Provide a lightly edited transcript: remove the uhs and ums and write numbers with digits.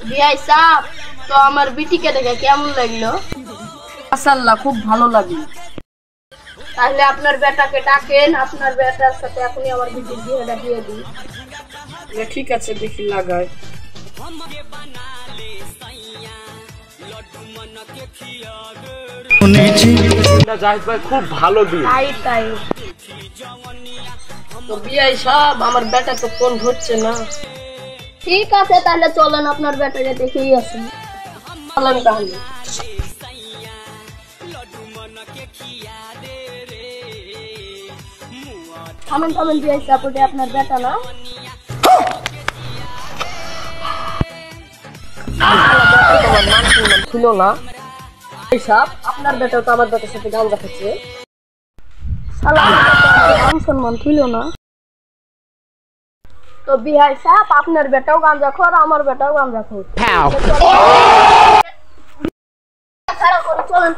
বিআই সাহেব, তো আমার বিটিকে দেখে কেমন লাগলো? মাশাআল্লাহ, খুব ভালো লাগলো। তাহলে আপনার বেটাকে ডাকেন, আপনার বেটার সাথে এখনই আমার বিটির বিয়েটা দিয়ে দিই। ঠিক আছে, দেখি লাগাই। জাহিদ ভাই খুব ভালো দিন। তাই তো বিআই সাহেব, আমার বেটা তো ফোন ধরছে না। ঠিক আছে, তাহলে চলেন আপনার বেটাকে দেখেই আসুন। চলেন তাহলে। থামেন বিআই সাহেব, ওটা আপনার বেটা না? তোমার নাম শুনলাম ছিল না। বিআই সাহেব, আপনার বেটাও তো আমার বেটার সাথে গান দেখাচ্ছে। শালা, মান সম্মান ছিল না। তো বিআই সাহেব, আপনার বেটাও গাঁজা খোর, আমার বেটাও গাঁজা খোর। চলেন।